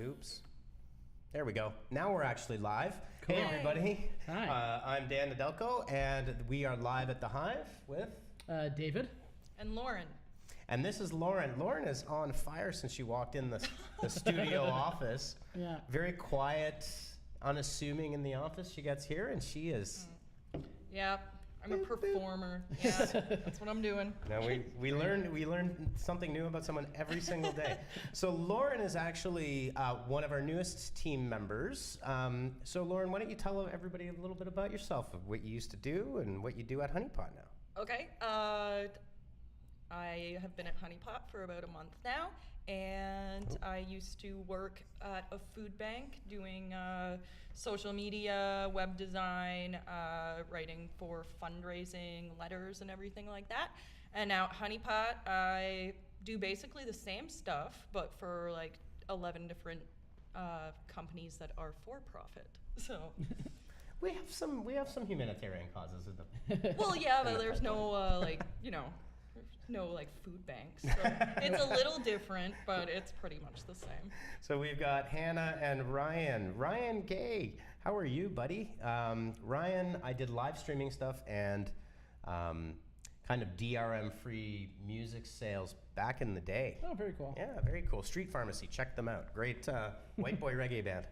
Oops. There we go. Now we're actually live. Cool. Hey, everybody. Hi. I'm Dan Nedelko, and we are live at the Hive with... David. And Lauren. And this is Lauren. Lauren is on fire since she walked in the studio office. Yeah. Very quiet, unassuming in the office. She gets here, and she is... Yeah, I'm a performer. Yeah, that's what I'm doing. Now we learn something new about someone every single day. So Lauren is actually one of our newest team members. So Lauren, why don't you tell everybody a little bit about yourself, of what you used to do and what you do at Honeypot now? Okay. I have been at Honeypot for about a month now, and I used to work at a food bank doing social media, web design, writing for fundraising letters and everything like that. And now at Honeypot, I do basically the same stuff, but for like 11 different companies that are for profit. So. We have some humanitarian causes in them. Well, yeah, but there's no no like food banks. So it's a little different, but it's pretty much the same. So we've got Hannah and Ryan. Ryan Gay, how are you, buddy? Ryan, I did live streaming stuff and kind of DRM-free music sales back in the day. Oh, very cool. Yeah, very cool. Street Pharmacy, check them out. Great white boy reggae band.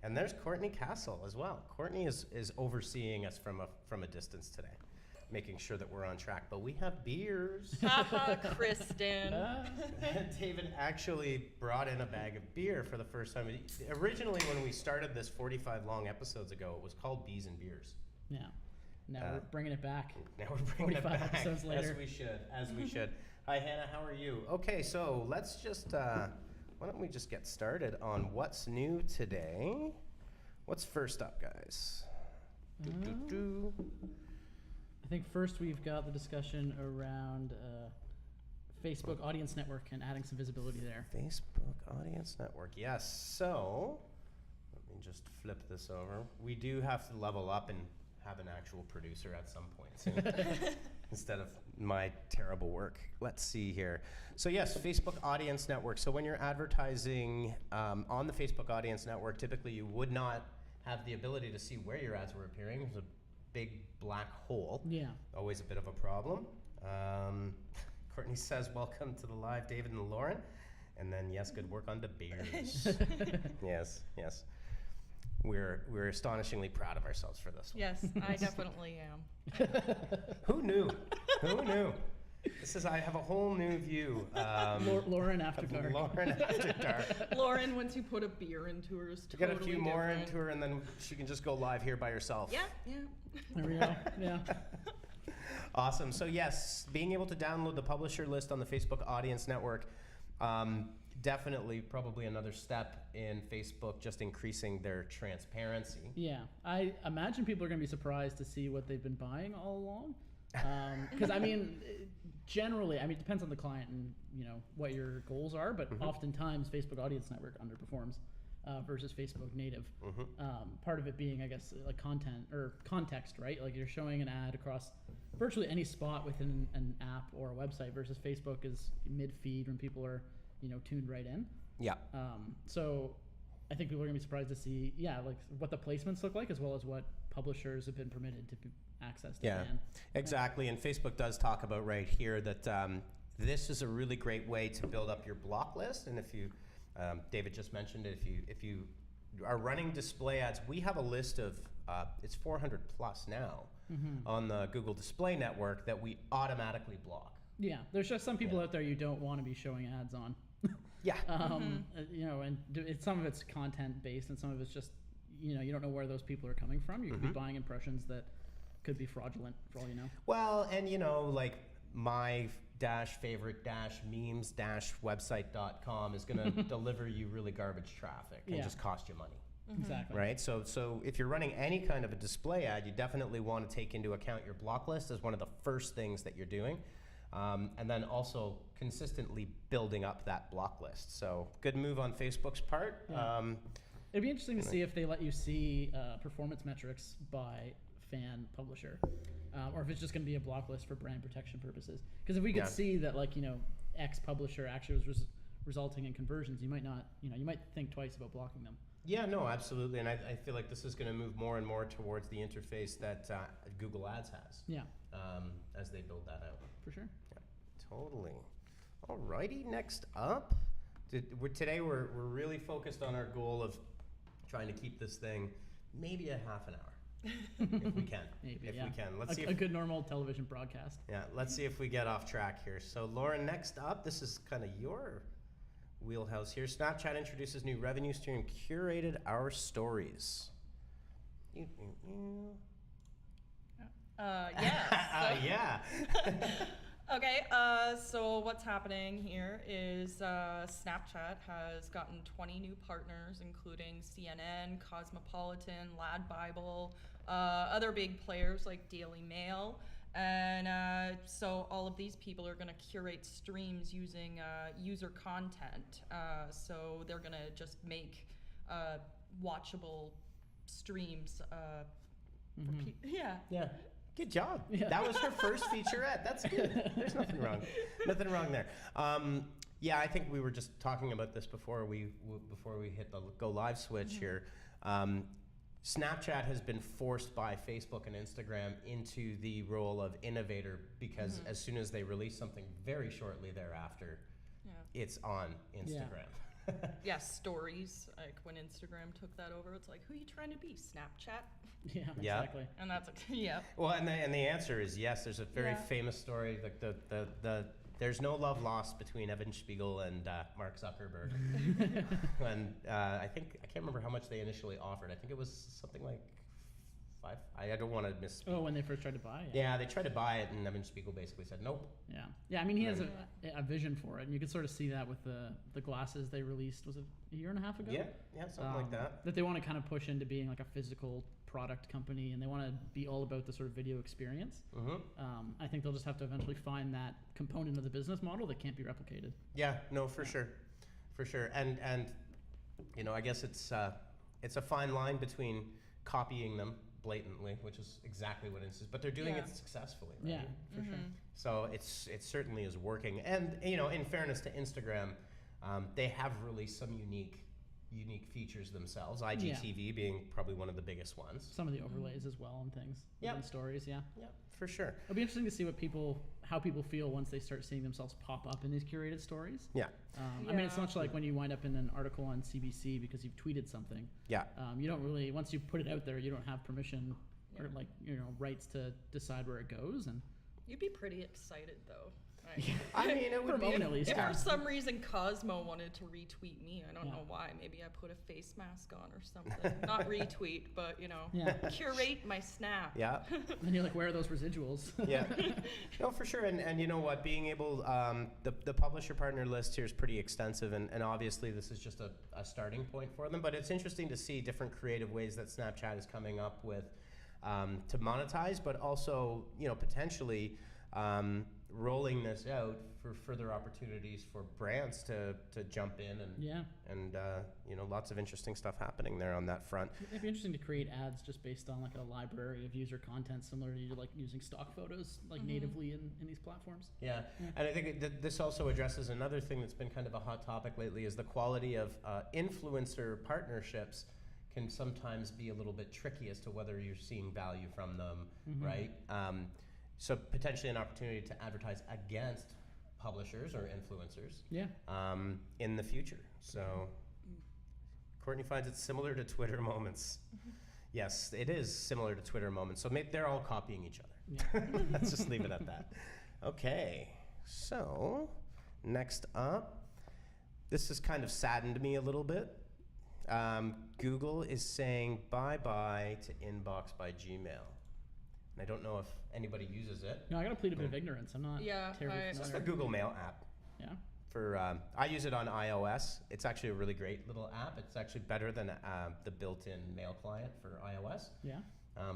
And there's Courtney Castle as well. Courtney is overseeing us from a distance today, making sure that we're on track. But we have beers. Haha, Kristen. David actually brought in a bag of beer for the first time. Originally, when we started this 45 long episodes ago, it was called Bees and Beers. Yeah. Now we're bringing it back. Now we're bringing it 45 back, episodes later. as we should. Hi, Hannah. How are you? Okay, so let's just. Why don't we just get started on what's new today? What's first up, guys? I think first we've got the discussion around Facebook Audience Network and adding some visibility there. Facebook Audience Network, yes. So, let me just flip this over. We do have to level up and have an actual producer at some point soon instead of my terrible work. Let's see here. So yes, Facebook Audience Network. So when you're advertising on the Facebook Audience Network, typically you would not have the ability to see where your ads were appearing. There's a big black hole. Yeah. Always a bit of a problem. Courtney says, welcome to the live, David and Lauren. And then, yes, good work on the beers. Yes, yes. We're astonishingly proud of ourselves for this one. Yes, I definitely am. Who knew? Who knew? I have a whole new view. Lauren after dark. Lauren after dark. Lauren, once you put a beer into her, is totally Get a few more different. into her, and then she can just go live here by herself. Yeah, yeah. There we go. Yeah. Awesome. So yes, being able to download the publisher list on the Facebook Audience Network, definitely probably another step in Facebook just increasing their transparency. Yeah. I imagine people are going to be surprised to see what they've been buying all along. Because I mean, generally, it depends on the client and what your goals are, but oftentimes Facebook Audience Network underperforms versus Facebook native. Part of it being, I guess, like content or context, right? Like you're showing an ad across virtually any spot within an app or a website versus Facebook is mid-feed when people are tuned right in. Yeah. So I think people are gonna be surprised to see, like what the placements look like, as well as what publishers have been permitted to access to. Yeah, exactly. And Facebook does talk about right here that this is a really great way to build up your block list. And if you, David just mentioned it, if you are running display ads, we have a list of it's 400 plus now on the Google Display Network that we automatically block. Yeah, there's just some people out there you don't want to be showing ads on. Yeah. And some of it's content based, and some of it's just you don't know where those people are coming from. You could be buying impressions that could be fraudulent for all you know. Well, and like my favorite memes website.com is going to deliver you really garbage traffic and just cost you money. Exactly. Right. So if you're running any kind of a display ad, you definitely want to take into account your block list as one of the first things that you're doing. And then also consistently building up that block list. So good move on Facebook's part. Yeah. It'd be interesting to see if they let you see performance metrics by fan publisher, or if it's just going to be a block list for brand protection purposes. Because if we could see that, X publisher actually was resulting in conversions, you might not, you might think twice about blocking them. Yeah, no, absolutely. And I feel like this is going to move more and more towards the interface that Google Ads has. Yeah. As they build that out. For sure. Yeah, totally. Alrighty, next up. Today we're really focused on our goal of trying to keep this thing maybe a half an hour. If we can. Maybe, if yeah. we can. Let's see a good normal television broadcast. Yeah, let's see if we get off track here. So Lauren, next up, this is kind of your wheelhouse here. Snapchat introduces new revenue stream, curated our stories. Yeah. Yeah. Okay, so what's happening here is Snapchat has gotten 20 new partners, including CNN, Cosmopolitan, Lad Bible, other big players like Daily Mail. And so all of these people are going to curate streams using user content. So they're going to just make watchable streams. Yeah. Good job. Yeah. That was her first featurette. That's good. There's nothing wrong. Nothing wrong there. Yeah, I think we were just talking about this before we hit the go live switch here. Snapchat has been forced by Facebook and Instagram into the role of innovator because as soon as they release something very shortly thereafter, it's on Instagram. Yeah, stories. Like when Instagram took that over, it's like, who are you trying to be? Snapchat? Yeah, exactly. And that's yeah. Well, and the answer is yes. There's a very famous story, like the there's no love lost between Evan Spiegel and Mark Zuckerberg. And I can't remember how much they initially offered. I think it was something like $5. I don't want to misspeak. Oh, when they first tried to buy it. Yeah, they tried to buy it, and Evan Spiegel basically said nope. Yeah. I mean, he has a vision for it, and you could sort of see that with the glasses they released. Was it a year and a half ago? Yeah, something like that. That they want to kind of push into being like a physical product company, and they want to be all about the sort of video experience. I think they'll just have to eventually find that component of the business model that can't be replicated. Yeah, no, for sure, and I guess it's a fine line between copying them blatantly, which is exactly what it is, but they're doing it successfully, right? Yeah, for sure. So it certainly is working, and in fairness to Instagram, they have released some unique features themselves. IGTV being probably one of the biggest ones. Some of the overlays as well and things. Yep. And stories, yeah. Yeah, for sure. It'll be interesting to see how people feel once they start seeing themselves pop up in these curated stories. Yeah. I mean, it's much like when you wind up in an article on CBC because you've tweeted something. Yeah. You don't really, once you put it out there, you don't have permission or rights to decide where it goes. And you'd be pretty excited though. I mean, it would be at least. If for some reason Cosmo wanted to retweet me, I don't know why. Maybe I put a face mask on or something. Not retweet, but curate my snap. Yeah. And you're like, where are those residuals? Yeah. No, for sure. And you know what? Being able, the publisher partner list here is pretty extensive, and obviously this is just a starting point for them. But it's interesting to see different creative ways that Snapchat is coming up with to monetize, but also potentially. Rolling this out for further opportunities for brands to jump in and lots of interesting stuff happening there on that front. It'd be interesting to create ads just based on like a library of user content similar to like using stock photos like natively in these platforms. Yeah, and I think this also addresses another thing that's been kind of a hot topic lately is the quality of influencer partnerships can sometimes be a little bit tricky as to whether you're seeing value from them, right? So potentially an opportunity to advertise against publishers or influencers in the future. So Courtney finds it similar to Twitter Moments. Yes, it is similar to Twitter Moments. So they're all copying each other. Yeah. Let's just leave it at that. Okay, so next up, this has kind of saddened me a little bit. Google is saying bye-bye to Inbox by Gmail. And I don't know if anybody uses it. No, I got to plead a bit of ignorance. I'm not terribly It's just familiar. the Google Mail app. Yeah. I use it on iOS. It's actually a really great little app. It's actually better than the built-in mail client for iOS. Yeah.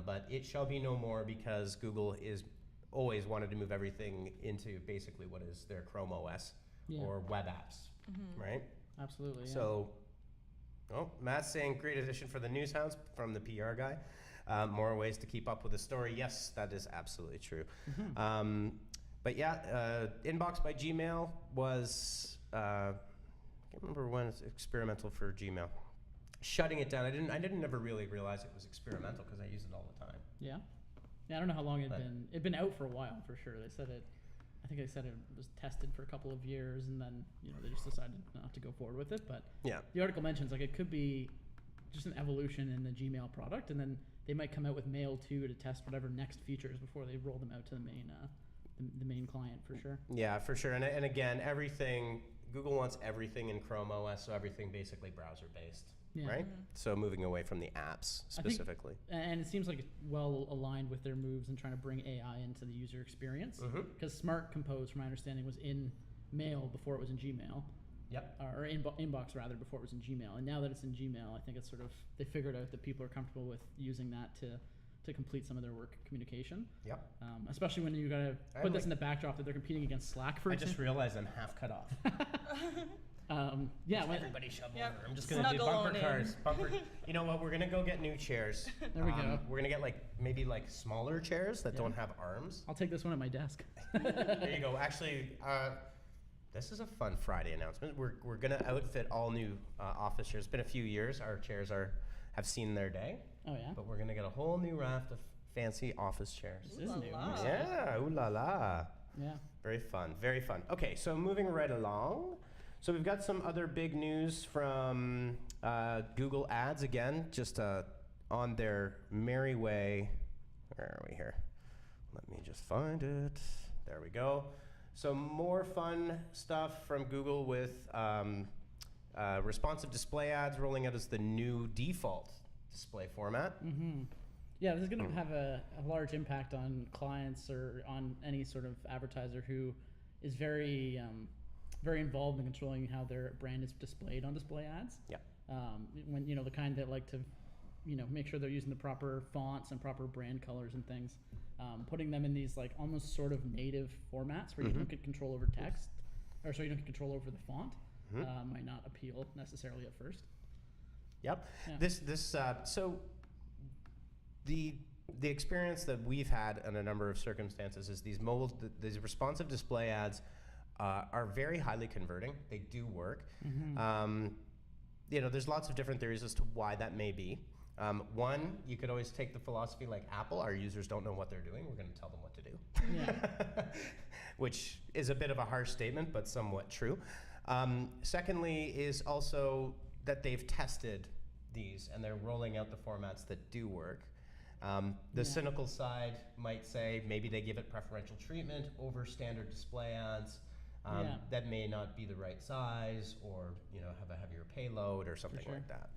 But it shall be no more because Google is always wanted to move everything into basically what is their Chrome OS or web apps, right? Absolutely. Yeah. So, Matt's saying great addition for the news hounds from the PR guy. More ways to keep up with the story. Yes, that is absolutely true. But yeah, Inbox by Gmail was can't remember when it's experimental for Gmail. Shutting it down. I didn't never really realize it was experimental because I use it all the time. Yeah. Yeah, I don't know how long But- it'd been out for a while for sure. I think they said it was tested for a couple of years, and then they just decided not to go forward with it. But Yeah. the article mentions like it could be just an evolution in the Gmail product, and then they might come out with Mail 2 to test whatever next features before they roll them out to the main client for sure. Yeah, for sure. And again, Google wants everything in Chrome OS, so everything basically browser based, Yeah. right? So moving away from the apps I think- specifically. And it seems like it's well aligned with their moves in trying to bring AI into the user experience. Because Smart Compose, from my understanding, was in Mail before it was in Gmail. Yep. Or inbox rather, before it was in Gmail. And now that it's in Gmail, I think it's sort of, they figured out that people are comfortable with using that to complete some of their work communication. Yep. Especially when you gotta put this in the backdrop that they're competing against Slack, for I example. just realized I'm half cut off. Yeah, when, Everybody shove Yep. over. I'm just gonna do Snuggle bumper on in. cars. You know what? We're gonna go get new chairs. There we go. We're gonna get maybe smaller chairs that don't have arms. I'll take this one at my desk. There you go. Actually, this is a fun Friday announcement. We're gonna outfit all new office chairs. It's been a few years. Our chairs have seen their day, Oh yeah? but we're gonna get a whole new raft of fancy office chairs. This is Ooh new. la la. Yeah, ooh la la. Yeah. Very fun, very fun. Okay, so moving right along. So we've got some other big news from Google Ads again, just on their merry way. Where are we here? Let me just find it. There we go. So more fun stuff from Google with responsive display ads rolling out as the new default display format. Mm-hmm. Yeah, this is going to have a large impact on clients or on any sort of advertiser who is very involved in controlling how their brand is displayed on display ads. Yeah. When the kind that like to, make sure they're using the proper fonts and proper brand colors and things, putting them in these like almost sort of native formats where you don't get control over text, or so you don't get control over the font, might not appeal necessarily at first. Yep. Yeah. So the experience that we've had in a number of circumstances is these responsive display ads are very highly converting. They do work. There's lots of different theories as to why that may be. One, you could always take the philosophy like Apple, our users don't know what they're doing, we're going to tell them what to do. Yeah. Which is a bit of a harsh statement, but somewhat true. Secondly is also that they've tested these and they're rolling out the formats that do work. The cynical side might say maybe they give it preferential treatment over standard display ads that may not be the right size or have a heavier payload or something like that.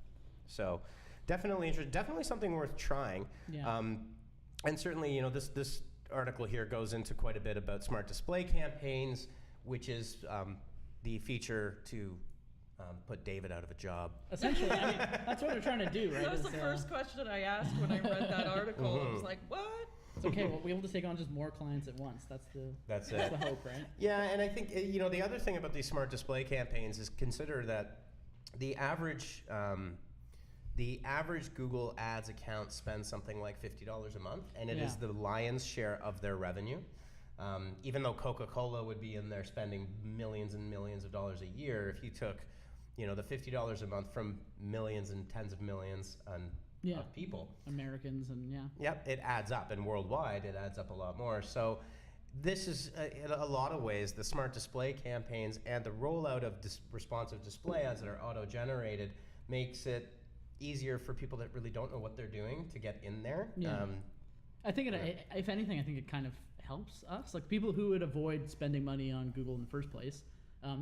So definitely definitely something worth trying. Yeah. And certainly this article here goes into quite a bit about smart display campaigns, which is the feature to put David out of a job. Essentially, I mean, that's what they're trying to do, right? That was the first question I asked when I read that article. I was like, what? It's okay. We'll be able to take on just more clients at once. That's That's the it. hope, right? Yeah, and I think the other thing about these smart display campaigns is consider that the average Google Ads account spends something like $50 a month, and it is the lion's share of their revenue. Even though Coca-Cola would be in there spending millions and millions of dollars a year, if you took the $50 a month from millions and tens of millions of people. Americans and Yep, it adds up, and worldwide it adds up a lot more. So this is, in a lot of ways, the smart display campaigns and the rollout of responsive display ads that are auto-generated makes it easier for people that really don't know what they're doing to get in there. Yeah. I think if anything, I think it kind of helps us, like people who would avoid spending money on Google in the first place.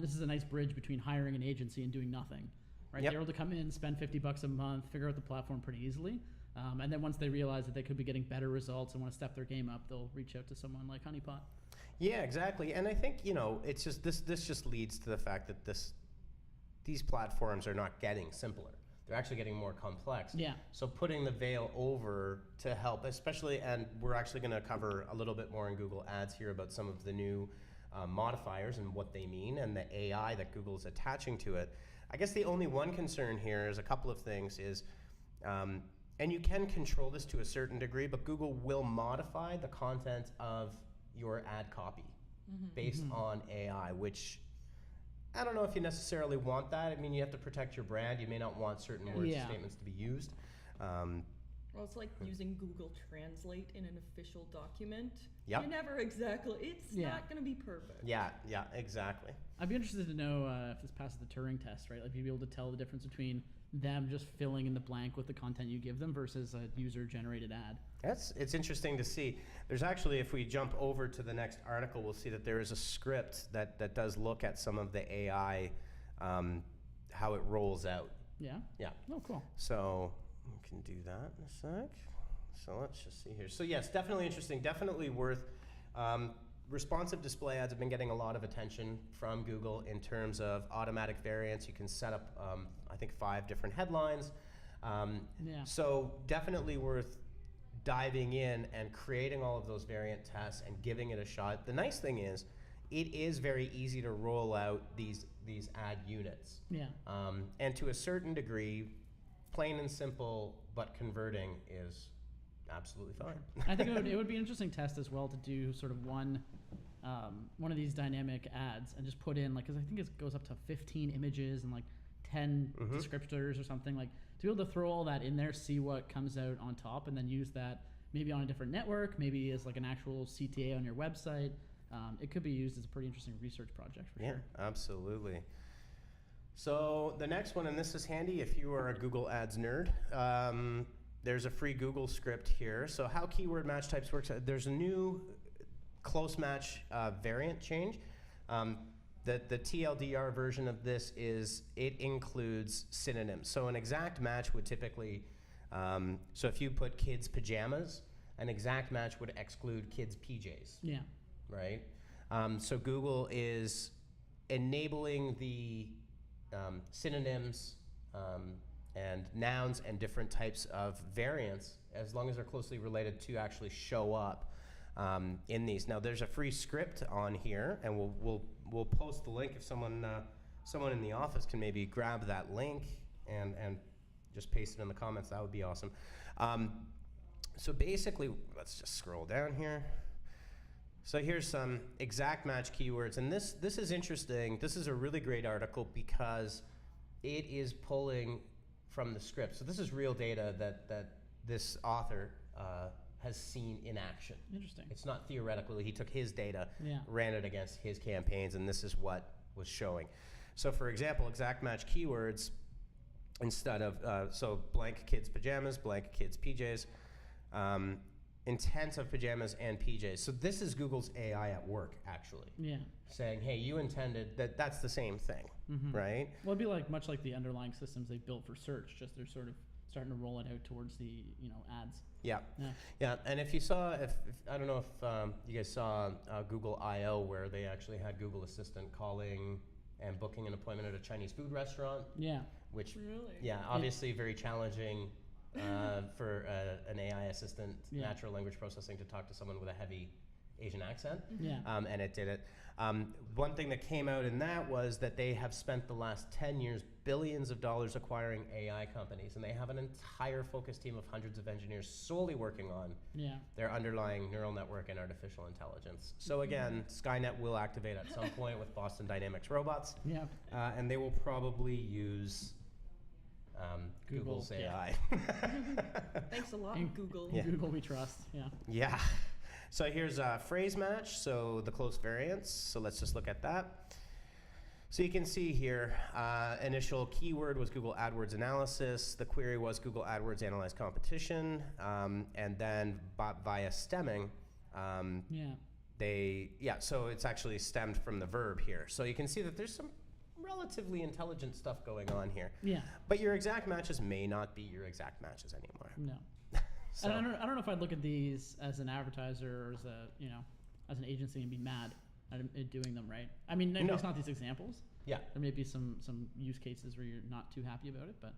This is a nice bridge between hiring an agency and doing nothing, right? Yep. They're able to come in, spend $50 a month, figure out the platform pretty easily. And then once they realize that they could be getting better results and want to step their game up, they'll reach out to someone like Honeypot. Yeah, exactly. And I think, it's just this just leads to the fact that these platforms are not getting simpler. They're actually getting more complex. Yeah. So putting the veil over to help, especially, and we're actually going to cover a little bit more in Google Ads here about some of the new modifiers and what they mean and the AI that Google is attaching to it. I guess the only one concern here is a couple of things is, and you can control this to a certain degree, but Google will modify the content of your ad copy based on AI, which I don't know if you necessarily want that. I mean, you have to protect your brand. You may not want certain words Yeah. or statements to be used. Well, it's like using Google Translate in an official document. Yep. You never exactly, it's Yeah. not going to be perfect. Yeah, exactly. I'd be interested to know if this passes the Turing test, right? Like, you'd be able to tell the difference between them just filling in the blank with the content you give them versus a user-generated ad. It's interesting to see. There's actually, if we jump over to the next article, we'll see that there is a script that does look at some of the AI, how it rolls out. Yeah? Yeah. Oh, cool. So we can do that in a sec. So let's just see here. So yes, definitely interesting, definitely worth. Responsive display ads have been getting a lot of attention from Google in terms of automatic variants. You can set up, I think, 5 different headlines. Yeah. So definitely worth diving in and creating all of those variant tests and giving it a shot. The nice thing is, it is very easy to roll out these ad units. Yeah. And to a certain degree, plain and simple, but converting is absolutely fine. I think it would be an interesting test as well to do sort of one of these dynamic ads and just put in, like, because I think it goes up to 15 images and like 10 descriptors or something, like to be able to throw all that in there, see what comes out on top, and then use that maybe on a different network, maybe as like an actual CTA on your website. It could be used as a pretty interesting research project for Yeah, sure. absolutely. So the next one, and this is handy if you are a Google Ads nerd. There's a free Google script here. So how keyword match types works, there's a new close match variant change. The TLDR version of this is, it includes synonyms. So an exact match would typically, so if you put kids pajamas, an exact match would exclude kids PJs, Yeah. right? So Google is enabling the synonyms and nouns and different types of variants, as long as they're closely related, to actually show up in these. Now there's a free script on here, and we'll post the link if someone in the office can maybe grab that link and just paste it in the comments. That would be awesome. So basically, let's just scroll down here. So here's some exact match keywords, and this is interesting. This is a really great article because it is pulling from the script. So this is real data that this author has seen in action. Interesting. It's not theoretical. He took his data, Yeah. ran it against his campaigns, and this is what was showing. So for example, exact match keywords, instead of, so blank kids pajamas, blank kids PJs, intent of pajamas and PJs. So this is Google's AI at work, actually, Yeah. saying, hey, you intended that's the same thing, right? Well, it'd be like much like the underlying systems they built for search, just they're sort of starting to roll it out towards the ads. Yeah. Yeah. Yeah, and if you saw, if I don't know if you guys saw Google I/O, where they actually had Google Assistant calling and booking an appointment at a Chinese food restaurant, Yeah. which, Really? yeah, obviously very challenging for an AI assistant, Yeah. natural language processing, to talk to someone with a heavy Asian accent. Yeah. And it did it. One thing that came out in that was that they have spent the last 10 years billions of dollars acquiring AI companies, and they have an entire focus team of hundreds of engineers solely working on Yeah. their underlying neural network and artificial intelligence. So again, Skynet will activate at some point with Boston Dynamics robots, Yeah. and they will probably use Google, Google's yeah. AI. Thanks a lot, In- Google. in Yeah. Google we trust. Yeah. Yeah. So here's a phrase match, so the close variants. So let's just look at that. So you can see here, initial keyword was Google AdWords analysis. The query was Google AdWords analyze competition. And then via stemming, Yeah. so it's actually stemmed from the verb here. So you can see that there's some relatively intelligent stuff going on here. Yeah. But your exact matches may not be your exact matches anymore. No. So, And I don't know if I'd look at these as an advertiser or as as an agency and be mad at doing them, right? I mean, maybe No. it's not these examples. yeah. There may be some use cases where you're not too happy about it, but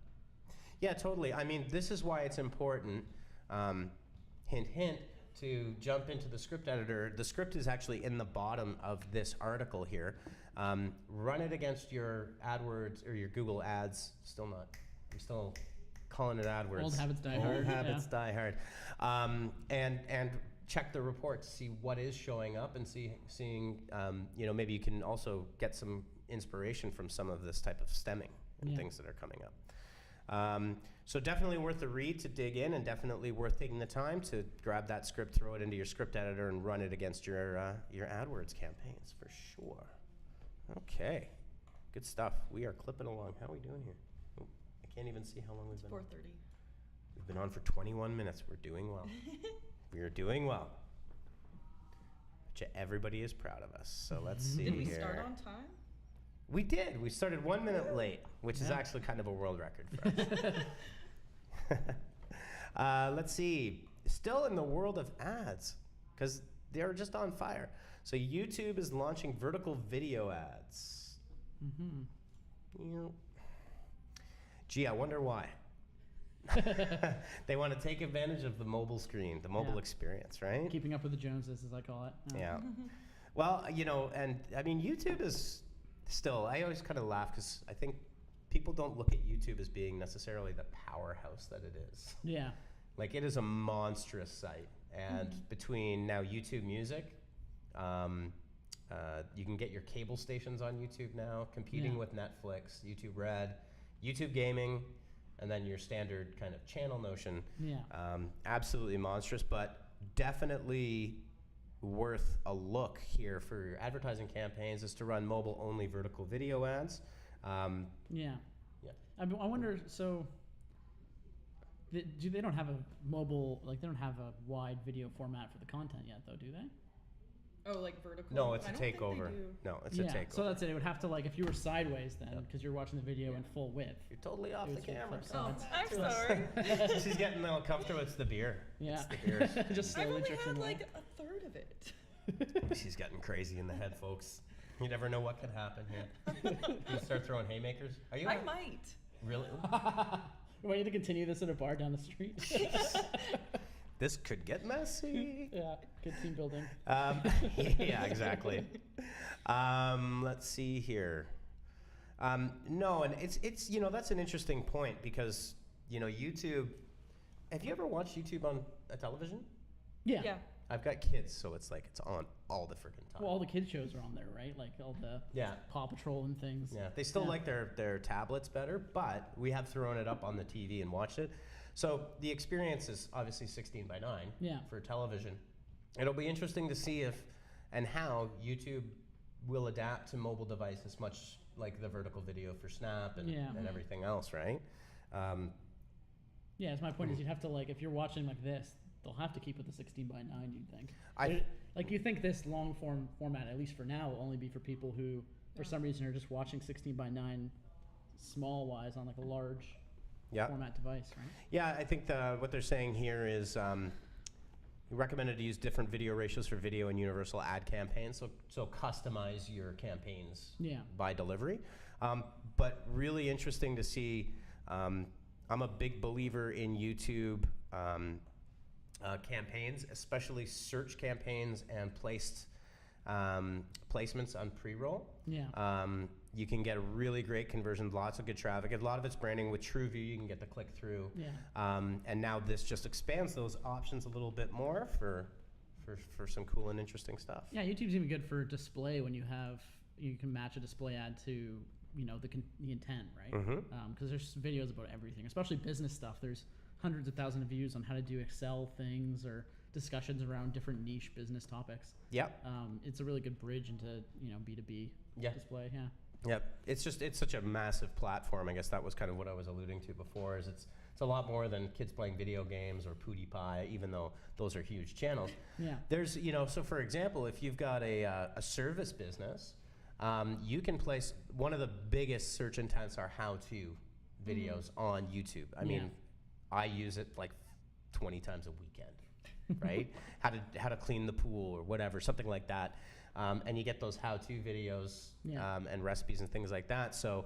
Yeah, totally. I mean, this is why it's important, hint, hint, to jump into the script editor. The script is actually in the bottom of this article here. Run it against your AdWords or your Google Ads. I'm still calling it AdWords. Old habits die Old hard, habits yeah. die hard. And check the reports, see what is showing up, and seeing maybe you can also get some inspiration from some of this type of stemming and things that are coming up. So definitely worth the read to dig in, and definitely worth taking the time to grab that script, throw it into your script editor, and run it against your AdWords campaigns for sure. Okay, good stuff. We are clipping along. How are we doing here? Oh, I can't even see how long we've been 4:30. on. We've been on for 21 minutes. We're doing well. We are doing well. Everybody is proud of us. So let's see Did we here. start on time? We did. We started 1 minute late, which is actually kind of a world record for us. Let's see. Still in the world of ads, because they're just on fire. So YouTube is launching vertical video ads. Gee, I wonder why. They want to take advantage of the mobile screen, the mobile experience, right? Keeping up with the Joneses, as I call it. Yeah. Well, and I mean, YouTube is still, I always kind of laugh because I think people don't look at YouTube as being necessarily the powerhouse that it is. Yeah. Like, it is a monstrous site. And between now YouTube Music, you can get your cable stations on YouTube now, competing with Netflix, YouTube Red, YouTube Gaming, and then your standard kind of channel notion. Yeah. Absolutely monstrous, but definitely worth a look here for your advertising campaigns is to run mobile-only vertical video ads. Yeah. I wonder, so they don't have a mobile, like they don't have a wide video format for the content yet, though, do they? Oh, like vertical? No, it's a I don't think they takeover. do. No, it's a takeover. So that's it. It would have to, like, if you were sideways then, because you're watching the video in full width. You're totally off It the was camera. flip sides. I'm sorry. She's getting all comfortable. It's the beer. Yeah. It's the beer. Just I've slowly only drifting had away. like a third of it. She's getting crazy in the head, folks. You never know what could happen here. You start throwing haymakers. Are you? I might. Really? We want you to continue this in a bar down the street. This could get messy. Yeah, good team building. Yeah, exactly. Let's see here. No, and it's that's an interesting point because YouTube. Have you ever watched YouTube on a television? Yeah. Yeah. I've got kids, so it's like it's on all the freaking time. Well, all the kids shows are on there, right? Like all the Paw Patrol and things. Yeah, they still like their tablets better, but we have thrown it up on the TV and watched it. So the experience is obviously 16:9 for television. It'll be interesting to see if and how YouTube will adapt to mobile devices, much like the vertical video for Snap and everything else, right? Yeah, my point is you'd have to, like, if you're watching like this, they'll have to keep it the 16:9, you'd think. Like, you think this long form format, at least for now, will only be for people who, for some reason, are just watching 16:9 small wise on like a large format device, right? Yeah, I think what they're saying here is recommended to use different video ratios for video and universal ad campaigns, so customize your campaigns by delivery. But really interesting to see. I'm a big believer in YouTube campaigns, especially search campaigns and placements on pre-roll. Yeah. You can get a really great conversion, lots of good traffic. A lot of it's branding with TrueView. You can get the click through. Yeah. And now this just expands those options a little bit more for some cool and interesting stuff. Yeah, YouTube's even good for display when you can match a display ad to the intent, right? Because there's videos about everything, especially business stuff. There's hundreds of thousands of views on how to do Excel things or discussions around different niche business topics. Yep. It's a really good bridge into B2B display. Yeah. Yep. It's such a massive platform. I guess that was kind of what I was alluding to before. Is it's a lot more than kids playing video games or PewDiePie, even though those are huge channels. Yeah. There's so for example, if you've got a service business, you can place one of the biggest search intents are how-to videos on YouTube. I mean, I use it like 20 times a weekend, right? how to clean the pool or whatever, something like that. And you get those how-to videos and recipes and things like that. So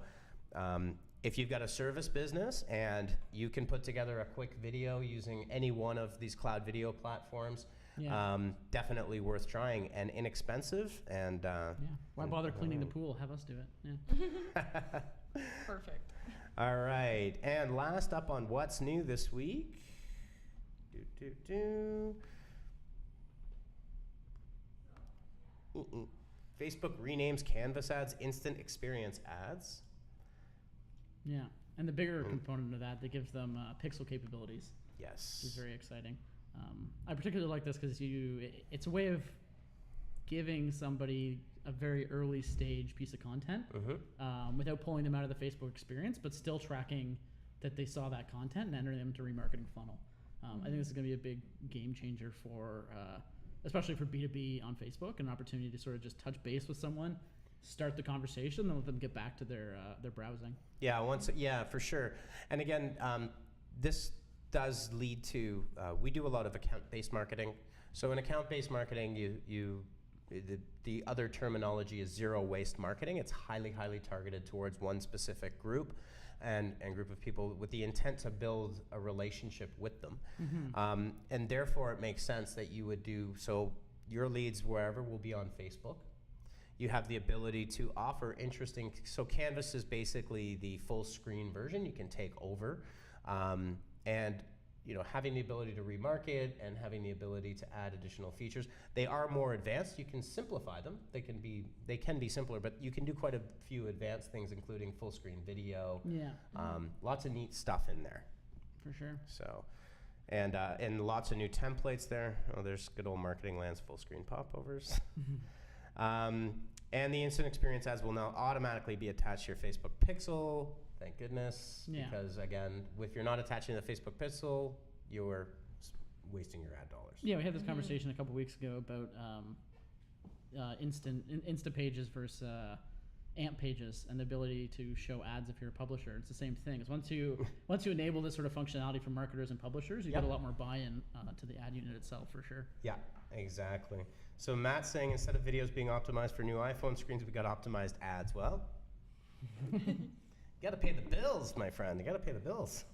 if you've got a service business and you can put together a quick video using any one of these cloud video platforms, definitely worth trying and inexpensive. And why bother cleaning the pool? Have us do it. Yeah. Perfect. All right, and last up on what's new this week. Facebook renames Canvas ads instant experience ads. Yeah, and the bigger component of that gives them pixel capabilities, Yes. which is very exciting. I particularly like this because it's a way of giving somebody a very early stage piece of content without pulling them out of the Facebook experience, but still tracking that they saw that content and entering them into remarketing funnel. I think this is going to be a big game changer for, especially for B2B on Facebook, an opportunity to sort of just touch base with someone, start the conversation, then let them get back to their browsing. Yeah, for sure. And again, this does lead to, we do a lot of account-based marketing. So in account-based marketing, the other terminology is zero waste marketing. It's highly targeted towards one specific group and group of people with the intent to build a relationship with them. And therefore it makes sense that you would do, so your leads wherever will be on Facebook. You have the ability to offer interesting, so Canvas is basically the full screen version you can take over. And having the ability to remarket and having the ability to add additional features. They are more advanced. You can simplify them. They can be simpler, but you can do quite a few advanced things, including full screen video. Yeah. Lots of neat stuff in there. For sure. So, and lots of new templates there. Oh, there's good old Marketing Land's full screen popovers. And the instant experience ads will now automatically be attached to your Facebook pixel. Thank goodness, because again, if you're not attaching the Facebook pixel, you're wasting your ad dollars. Yeah, we had this conversation a couple weeks ago about Insta pages versus AMP pages and the ability to show ads if you're a publisher. It's the same thing. It's once you enable this sort of functionality for marketers and publishers, you get a lot more buy-in to the ad unit itself, for sure. Yeah, exactly. So Matt's saying instead of videos being optimized for new iPhone screens, we got optimized ads. Well. You got to pay the bills, my friend. You got to pay the bills.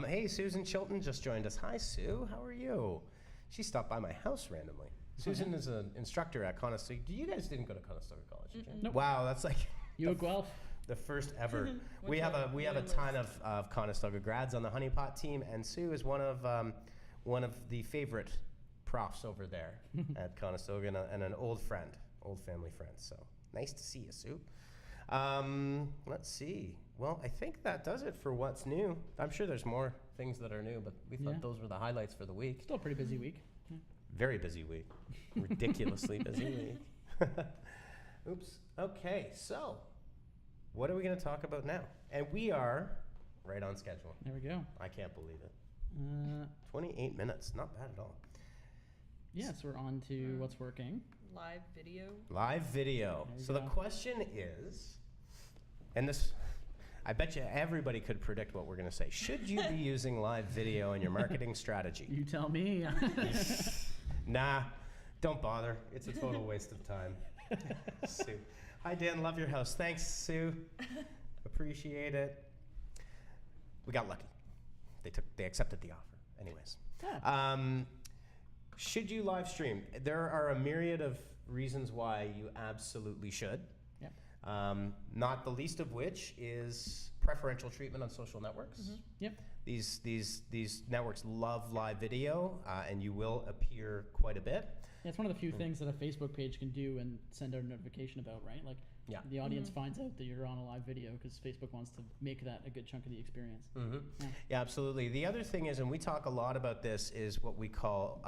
Hey, Susan Chilton just joined us. Hi, Sue. How are you? She stopped by my house randomly. Susan is an instructor at Conestoga. You guys didn't go to Conestoga College, did you? Nope. Wow, that's like you at Guelph. The first ever. we have a ton of Conestoga grads on the Honeypot team, and Sue is one of the favorite profs over there at Conestoga and an old family friend. So nice to see you, Sue. Let's see. Well, I think that does it for what's new. I'm sure there's more things that are new, but we thought those were the highlights for the week. Still a pretty busy week. Yeah. Very busy week. Ridiculously busy week. Oops. Okay, so what are we going to talk about now? And we are right on schedule. There we go. I can't believe it. 28 minutes. Not bad at all. Yeah, so we're on to what's working. Live video. Live video. So the question is, and this, I bet you everybody could predict what we're going to say. Should you be using live video in your marketing strategy? You tell me. Nah, don't bother. It's a total waste of time. Sue. Hi, Dan. Love your house. Thanks, Sue. Appreciate it. We got lucky. They accepted the offer. Anyways. Yeah. Should you live stream? There are a myriad of reasons why you absolutely should. Yep. Not the least of which is preferential treatment on social networks. Yep. These networks love live video, and you will appear quite a bit. Yeah, it's one of the few things that a Facebook page can do and send out a notification about, right? Like, the audience finds out that you're on a live video because Facebook wants to make that a good chunk of the experience. Yeah, absolutely. The other thing is, and we talk a lot about this, is what we call,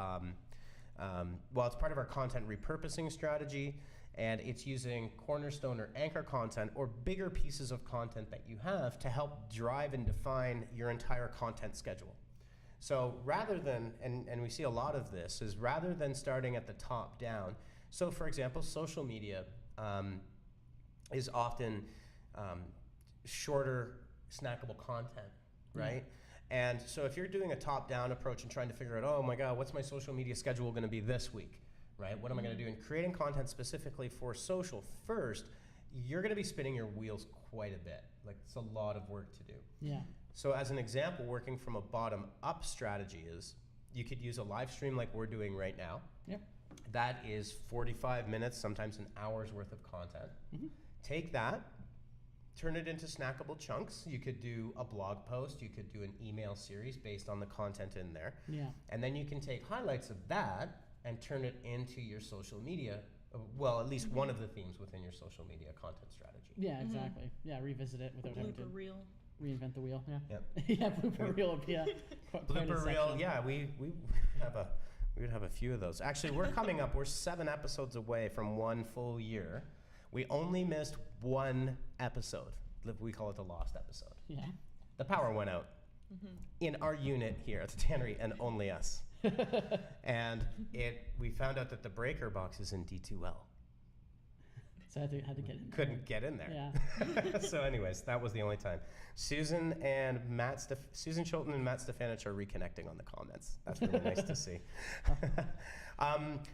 well, it's part of our content repurposing strategy, and it's using cornerstone or anchor content or bigger pieces of content that you have to help drive and define your entire content schedule. So rather than, and we see a lot of this, is rather than starting at the top down, so for example, social media is often shorter, snackable content, right? And so if you're doing a top-down approach and trying to figure out, oh my God, what's my social media schedule gonna be this week, right? What am I gonna do? And creating content specifically for social first, you're gonna be spinning your wheels quite a bit. Like, it's a lot of work to do. Yeah. So as an example, working from a bottom-up strategy is, you could use a live stream like we're doing right now. Yep. That is 45 minutes, sometimes an hour's worth of content. Take that, turn it into snackable chunks. You could do a blog post, you could do an email series based on the content in there. Yeah. And then you can take highlights of that and turn it into your social media well, at least one of the themes within your social media content strategy. Yeah, exactly. Yeah, revisit it without having to Blooper reel. reinvent the wheel. Yeah. Yep. Yeah, blooper reel would be a quite a Blooper reel, section. yeah, we would have a few of those. Actually, we're coming up. We're 7 episodes away from 1 full year. We only missed 1 episode. We call it the lost episode. Yeah. The power went out in our unit here at the tannery, and only us. And we found out that the breaker box is in D2L. So I had to get in. Couldn't get in there. Yeah. So, anyways, that was the only time. Susan Chilton and Matt Stefanich are reconnecting on the comments. That's really nice to see.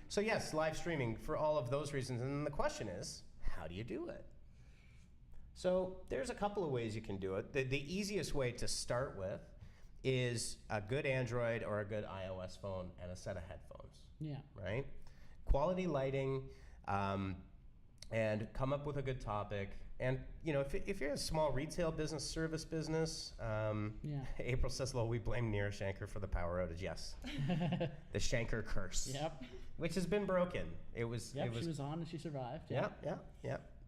So yes, live streaming for all of those reasons. And then the question is, how do you do it? So there's a couple of ways you can do it. The easiest way to start with is a good Android or a good iOS phone and a set of headphones. Yeah. Right? Quality lighting, and come up with a good topic. And if you're a small retail business, service business, April says, "Well, we blame Neera Shanker for the power outage." Yes, the Shanker curse. Yep. Which has been broken. It was. Yep. She was on and she survived. Yeah.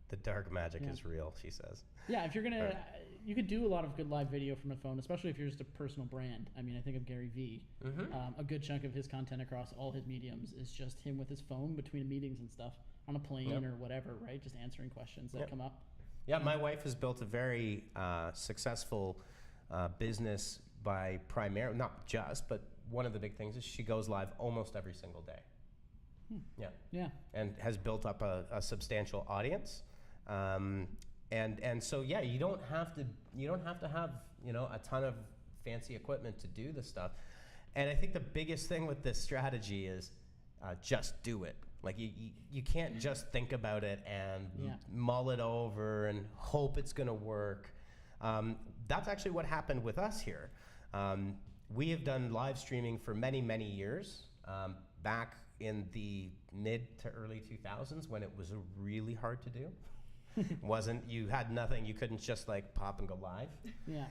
The dark magic is real, she says. Yeah, if you're gonna, you could do a lot of good live video from a phone, especially if you're just a personal brand. I mean, I think of Gary Vee. A good chunk of his content across all his mediums is just him with his phone between meetings and stuff on a plane or whatever, right? Just answering questions that come up. Yeah, my wife has built a very successful business by not just, but one of the big things is she goes live almost every single day. Yeah, and has built up a substantial audience. And so you don't have to have a ton of fancy equipment to do this stuff. And I think the biggest thing with this strategy is just do it. Like you can't just think about it and mull it over and hope it's going to work. That's actually what happened with us here. We have done live streaming for many, many years. Back in the mid to early 2000s when it was really hard to do. You had nothing, you couldn't just like pop and go live. Yeah.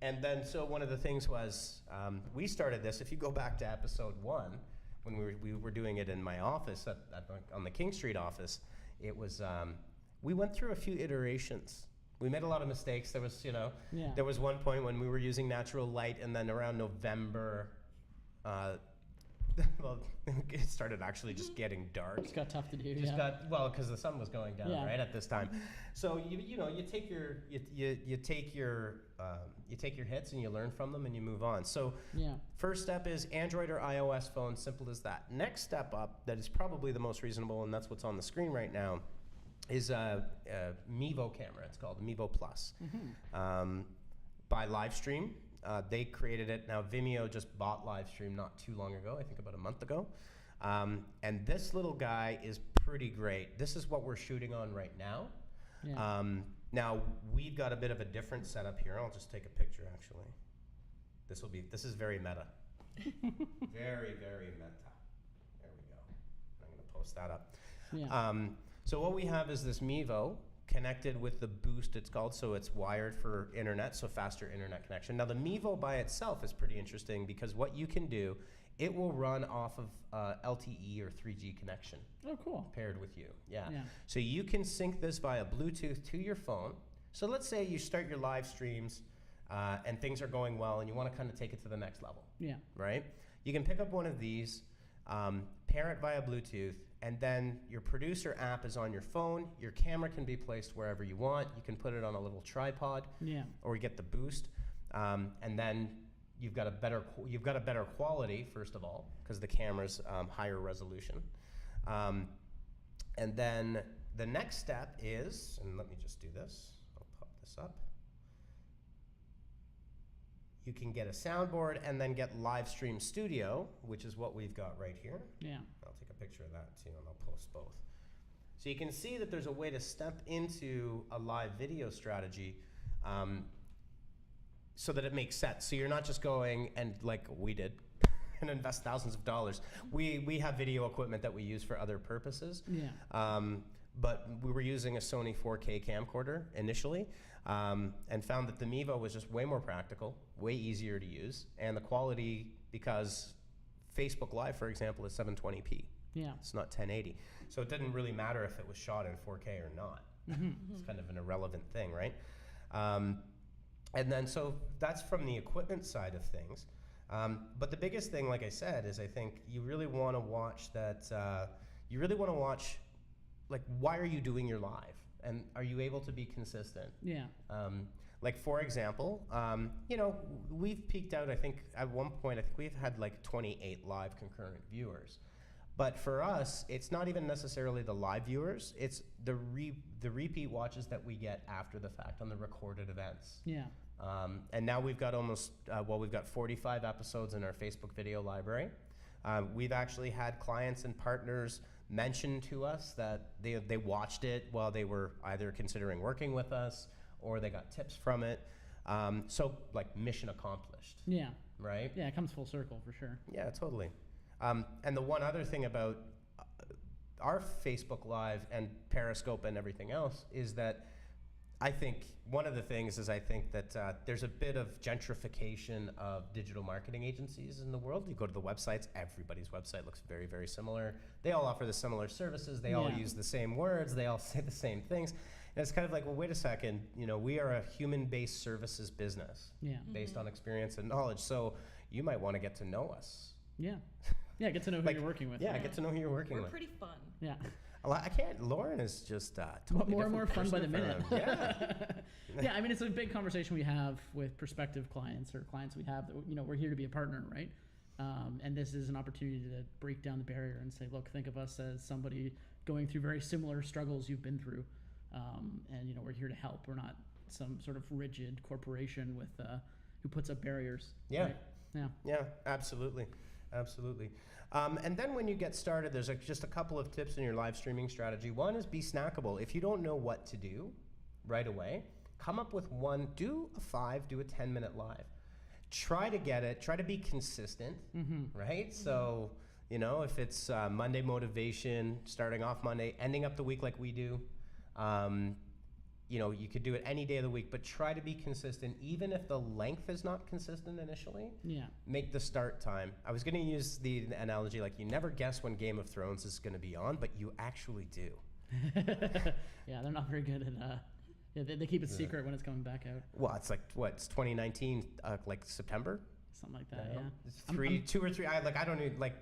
And then so one of the things was we started this, if you go back to episode 1, when we were doing it in my office on the King Street office, it was we went through a few iterations. We made a lot of mistakes. There was there was one point when we were using natural light, and then around November well, it started actually just getting dark. It got tough to do. Because the sun was going down right at this time. So you take your hits and you learn from them and you move on. So first step is Android or iOS phone, simple as that. Next step up, that is probably the most reasonable, and that's what's on the screen right now, is a Mevo camera. It's called Mevo Plus. By Livestream. They created it. Now Vimeo just bought Livestream not too long ago, I think about a month ago. And this little guy is pretty great. This is what we're shooting on right now. Now we've got a bit of a different setup here. I'll just take a picture actually. This is very meta. Very, very meta. There we go. I'm gonna post that up. So what we have is this Mevo connected with the Boost, it's called, so it's wired for internet, so faster internet connection. Now the Mevo by itself is pretty interesting because what you can do, it will run off of LTE or 3G connection. Oh, cool. Paired with you, So you can sync this via Bluetooth to your phone. So let's say you start your live streams and things are going well and you want to kind of take it to the next level. Right? You can pick up one of these, pair it via Bluetooth, and then your producer app is on your phone. Your camera can be placed wherever you want. You can put it on a little tripod, or you get the Boost, and then you've got a better quality first of all because the camera's higher resolution, and then the next step is, and let me just do this. I'll pop this up. You can get a soundboard and then get Livestream Studio, which is what we've got right here. I'll take a picture of that too, and I'll post both. So you can see that there's a way to step into a live video strategy so that it makes sense. So you're not just going and like we did and invest thousands of dollars. We have video equipment that we use for other purposes. But we were using a Sony 4K camcorder initially, and found that the Mevo was just way more practical, way easier to use, and the quality, because Facebook Live, for example, is 720p. Yeah. It's not 1080. So it didn't really matter if it was shot in 4K or not. It's kind of an irrelevant thing, right? And then so that's from the equipment side of things. But the biggest thing, like I said, is I think you really want to watch that. You really want to watch, like, why are you doing your live, and are you able to be consistent? Yeah. Like, for example, you know, we've peaked out. I think at one point, I think we've had like 28 live concurrent viewers. But for us, it's not even necessarily the live viewers. It's the repeat watches that we get after the fact on the recorded events. Yeah. And now we've got almost, we've got 45 episodes in our Facebook video library. We've actually had clients and partners mention to us that they watched it while they were either considering working with us or they got tips from it. So, like, mission accomplished. Yeah. Right? Yeah, it comes full circle for sure. Yeah, totally. And the one other thing about our Facebook Live and Periscope and everything else is that I think one of the things is I think that there's a bit of gentrification of digital marketing agencies in the world. You go to the websites, everybody's website looks very, very similar. They all offer the similar services. They all use the same words. They all say the same things. And it's kind of like, well, wait a second. You know, we are a human-based services business based on experience and knowledge. So you might want to get to know us. Yeah. Yeah, get to know who you're working with. Yeah, get to know who you're working with. We're pretty fun. Yeah. I can't. Lauren is just totally more and more fun by the minute. Yeah. Yeah, I mean, it's a big conversation we have with prospective clients or clients we have that, you know, we're here to be a partner, right? And this is an opportunity to break down the barrier and say, look, think of us as somebody going through very similar struggles you've been through. And, you know, we're here to help. We're not some sort of rigid corporation with who puts up barriers. Yeah. Right? Yeah. Yeah, absolutely. Absolutely. And then when you get started, there's just a couple of tips in your live streaming strategy. One is be snackable. If you don't know what to do right away, come up with one, do a 5, do a 10-minute live. Try to get it, try to be consistent, right? So, you know, if it's Monday motivation, starting off Monday, ending up the week like we do, you know, you could do it any day of the week, but try to be consistent, even if the length is not consistent initially. Yeah. Make the start time. I was going to use the analogy, like, you never guess when Game of Thrones is going to be on, but you actually do. Yeah, they're not very good at, they keep it secret when it's coming back out. Well, it's like, what, it's 2019, like September? Something like that, yeah. It's 2 or 3, I don't need, like,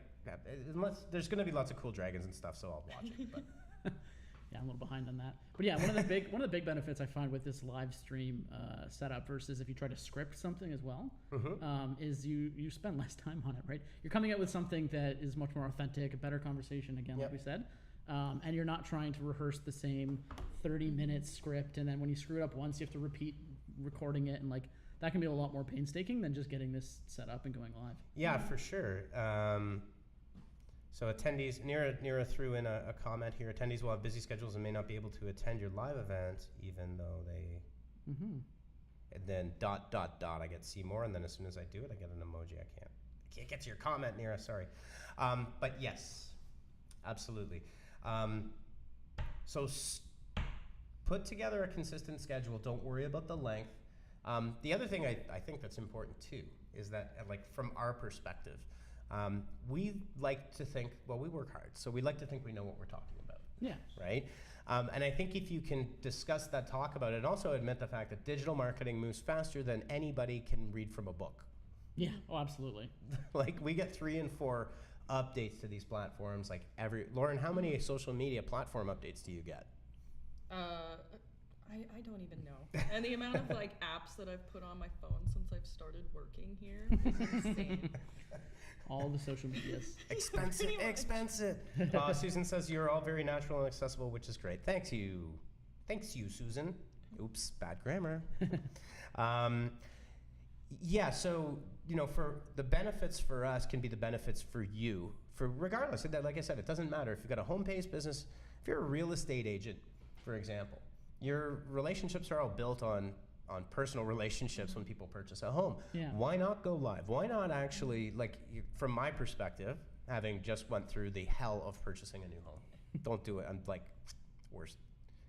unless, there's going to be lots of cool dragons and stuff, so I'll watch it, but... Yeah, I'm a little behind on that. But yeah, one of the big benefits I find with this live stream setup versus if you try to script something as well, is you spend less time on it, right? You're coming out with something that is much more authentic, a better conversation, again, like we said. And you're not trying to rehearse the same 30-minute script, and then when you screw it up once, you have to repeat recording it, and like that can be a lot more painstaking than just getting this set up and going live. Yeah, for sure. So attendees, Nira threw in a comment here. Attendees will have busy schedules and may not be able to attend your live event, even though they... And then ... I get see more, and then as soon as I do it, I get an emoji. I can't get to your comment, Nira, sorry. But yes, absolutely. So put together a consistent schedule. Don't worry about the length. The other thing I think that's important too is that, like, from our perspective, we like to think, well, we work hard, so we like to think we know what we're talking about. Yeah. Right? And I think if you can discuss that, talk about it, and also admit the fact that digital marketing moves faster than anybody can read from a book. Yeah, oh, absolutely. Like, we get 3 and 4 updates to these platforms, like Lauren, how many social media platform updates do you get? I don't even know. And the amount of like apps that I've put on my phone since I've started working here is insane. All the social medias. Expensive. Susan says you're all very natural and accessible, which is great. Thanks you, Susan. Oops, bad grammar. Yeah, so, you know, for the benefits for us can be the benefits for you. For regardless, like I said, it doesn't matter if you've got a home-based business. If you're a real estate agent, for example, your relationships are all built on personal relationships when people purchase a home. Yeah. Why not go live? Why not actually, like, from my perspective, having just went through the hell of purchasing a new home, don't do it. I'm like, worst.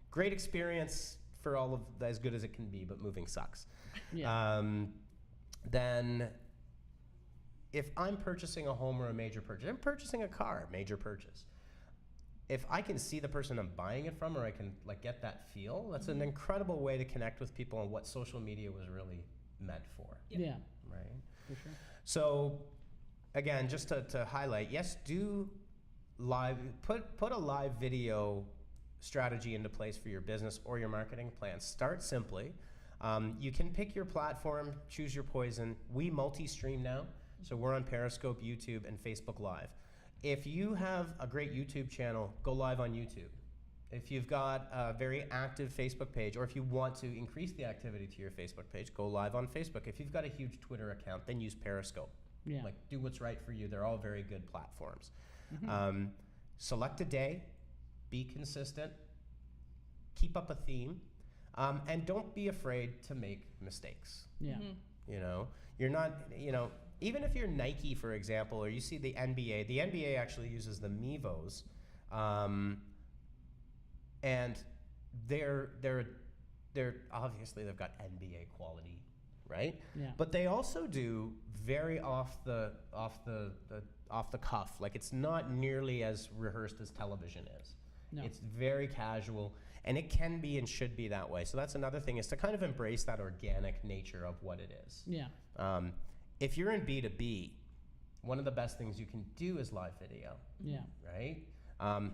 Great experience for all of as good as it can be, but moving sucks. Yeah. Then if I'm purchasing a home or a major purchase, I'm purchasing a car, major purchase. if I can see the person I'm buying it from, or I can like get that feel, that's an incredible way to connect with people on what social media was really meant for, Yeah, right? for sure. So again, just to highlight, yes, do live, put a live video strategy into place for your business or your marketing plan. Start simply. You can pick your platform, choose your poison. We multi-stream now, so we're on Periscope, YouTube, and Facebook Live. If you have a great YouTube channel, go live on YouTube. If you've got a very active Facebook page, or if you want to increase the activity to your Facebook page, go live on Facebook. If you've got a huge Twitter account, then use Periscope. Yeah. Like, do what's right for you. They're all very good platforms. Mm-hmm. Select a day, be consistent, keep up a theme, and don't be afraid to make mistakes. Yeah. You know, you're not, you know, even if you're Nike, for example, or you see the NBA actually uses the Mevos, and they're obviously they've got NBA quality, right? Yeah. But they also do very off the cuff. Like, it's not nearly as rehearsed as television is. No. It's very casual, and it can be and should be that way. So that's another thing, is to kind of embrace that organic nature of what it is. Yeah. If you're in B2B, one of the best things you can do is live video, Yeah. right?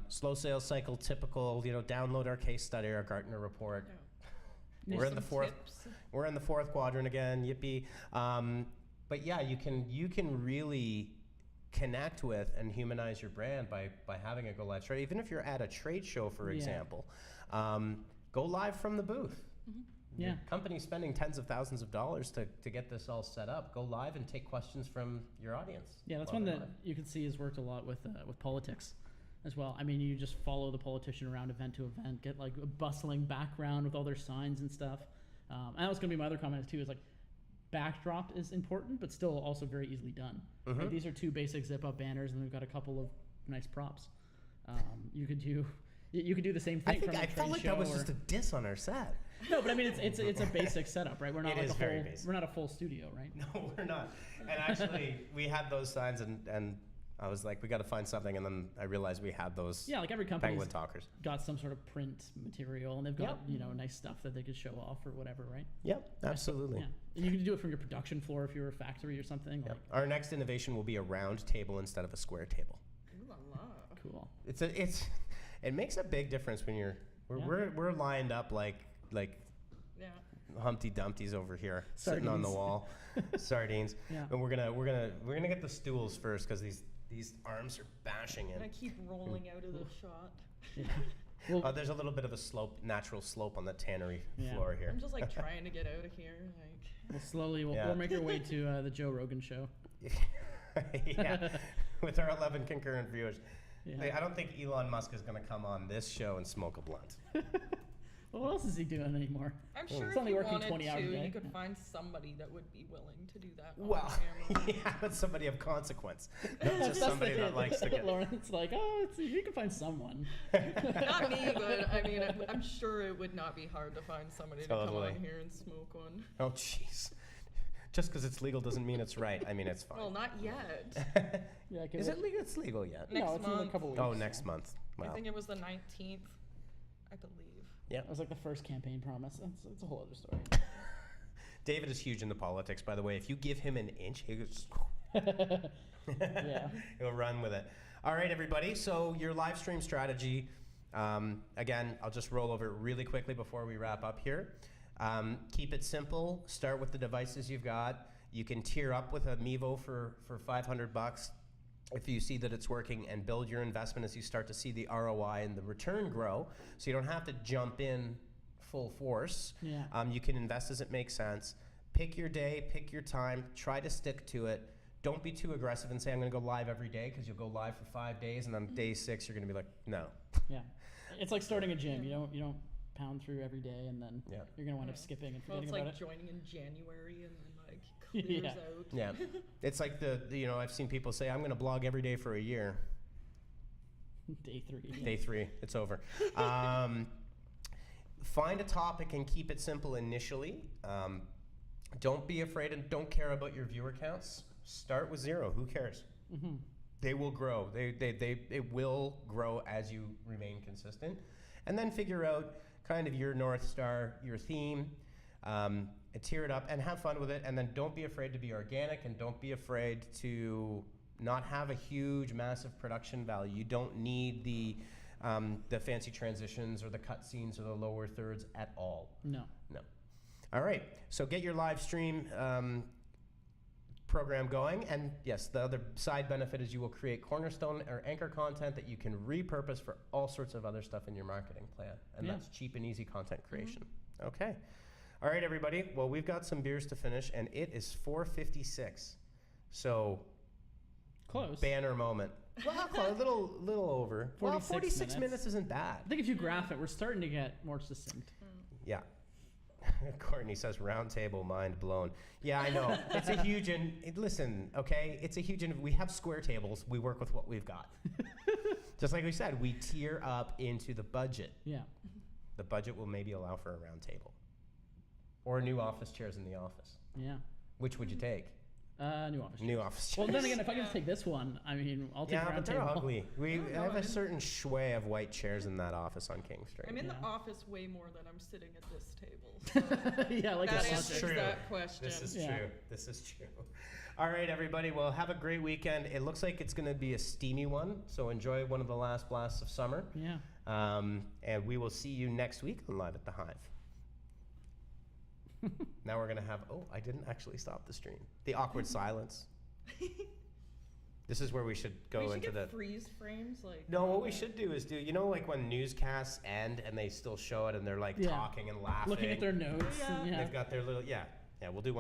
Slow sales cycle, typical, you know, download our case study, our Gartner report. Yeah. We're in the Some fourth. tips. We're in the fourth quadrant again. Yippee! But yeah, you can really connect with and humanize your brand by having a go live trade. Even if you're at a trade show, for Yeah. example, go live from the booth. Yeah. Your company's spending tens of thousands of dollars to get this all set up. Go live and take questions from your audience. Yeah, that's while one they're that live. you can see has worked a lot with politics as well. I mean, you just follow the politician around event to event, get like a bustling background with all their signs and stuff. And that was going to be my other comment too, is like backdrop is important, but still also very easily done. Like, these are two basic zip up banners, and we've got a couple of nice props. You could do the same thing. I felt like that was just a diss on our set. No, but I mean it's a basic setup, right? We're not It like is a very whole, basic. we're not a full studio, right? No, we're not. And actually, we had those signs, and I was like, we got to find something. And then I realized we had those Yeah, like every company's penguin talkers. got some sort of print material, and they've got Yep. nice stuff that they could show off or whatever, right? Yep, absolutely. Yeah, and you can do it from your production floor if you're a factory or something. Yep. Like, Our next innovation will be a round table instead of a square table. Ooh la la. cool. It makes a big difference when we're lined up like Yeah. Humpty Dumpty's over here, sitting on the Sardines. wall, sardines. Yeah. And we're gonna get the stools first, because these arms are bashing And I in. keep rolling out of the shot. Yeah. Well, There's a little bit of a natural slope on the tannery Yeah. floor here. I'm just like trying to get out of here. Like, we'll Yeah. we'll make our way to the Joe Rogan show. Yeah, with our 11 concurrent viewers. Yeah. I don't think Elon Musk is going to come on this show and smoke a blunt. Well, what else is he doing anymore? I'm sure It's if only you working wanted 20 hours a to, day. you could Yeah. find somebody that would be willing to do that. on Well, camera. yeah, but somebody of consequence. Not That's just the somebody that thing. likes to get. Lawrence, like, you can find someone. Not me, but I mean, I'm sure it would not be hard to find somebody to come Totally. on here and smoke one. Oh, jeez. Just because it's legal doesn't mean it's right. I mean, it's fine. Well, not yet. Yeah, Is it legal? It's legal yet. Next No, it's in a month. couple weeks. Oh, next month. I Wow. think it was the 19th, I believe. That was like the first campaign promise. It's a whole other story. David is huge into politics, by the way. If you give him an inch, he goes. Yeah. He'll run with it. All right, everybody. So your live stream strategy. Again, I'll just roll over it really quickly before we wrap up here. Keep it simple. Start with the devices you've got. You can tier up with a Mevo for $500 if you see that it's working, and build your investment as you start to see the ROI and the return grow. So you don't have to jump in full force. Yeah. You can invest as it makes sense. Pick your day, pick your time, try to stick to it. Don't be too aggressive and say, I'm going to go live every day, because you'll go live for 5 days, and on day 6, you're going to be like, no. Yeah. It's like starting a gym. You don't pound through every day, and then Yeah. you're going to wind up Yeah. skipping and Well, forgetting it's about like it. joining in January and then like clears Yeah. out. Yeah. It's like I've seen people say, I'm going to blog every day for a year. Day 3. Day 3, it's over. Find a topic and keep it simple initially. Don't be afraid and don't care about your viewer counts. Start with 0. Who cares? Mm-hmm. they will grow. They will grow as you remain consistent. And then figure out kind of your North Star, your theme, and tier it up and have fun with it. And then don't be afraid to be organic, and don't be afraid to not have a huge, massive production value. You don't need the fancy transitions or the cut scenes or the lower thirds at all. No. All right, so get your live stream program going, and yes, the other side benefit is you will create cornerstone or anchor content that you can repurpose for all sorts of other stuff in your marketing plan, and that's cheap and easy content creation. Okay, all right, everybody. Well, we've got some beers to finish, and it is 4:56, so Close. banner moment. Well, a little over. 46 Well, 46 minutes minutes isn't bad. I think if you graph it, we're starting to get more succinct. Yeah. Courtney says, round table, mind blown. Yeah, I know. It's a huge, listen, okay? It's a huge, we have square tables. We work with what we've got. Just like we said, we tier up into the budget. Yeah. The budget will maybe allow for a round table. Or new office chairs in the office. Yeah. Which would you take? New office. New office Well, chairs. then again, if I can just take this one, I mean, I'll take Yeah, round but they're table. ugly. We have a certain sway of white chairs in that office on King Street. I'm in the Yeah. office way more than I'm sitting at this table. So Yeah, like that that answers true. that question. This is Yeah. true. This is true. All right, everybody. Well, have a great weekend. It looks like it's going to be a steamy one, so enjoy one of the last blasts of summer. Yeah. And we will see you next week on Live at the Hive. Now we're going to have, I didn't actually stop the stream. The awkward silence. This is where we should go we should into get the... freeze frames. Like No, what we should do is like when newscasts end and they still show it and they're like Yeah. talking and laughing. Looking at their notes. Yeah. And, yeah. They've got their little, we'll do one.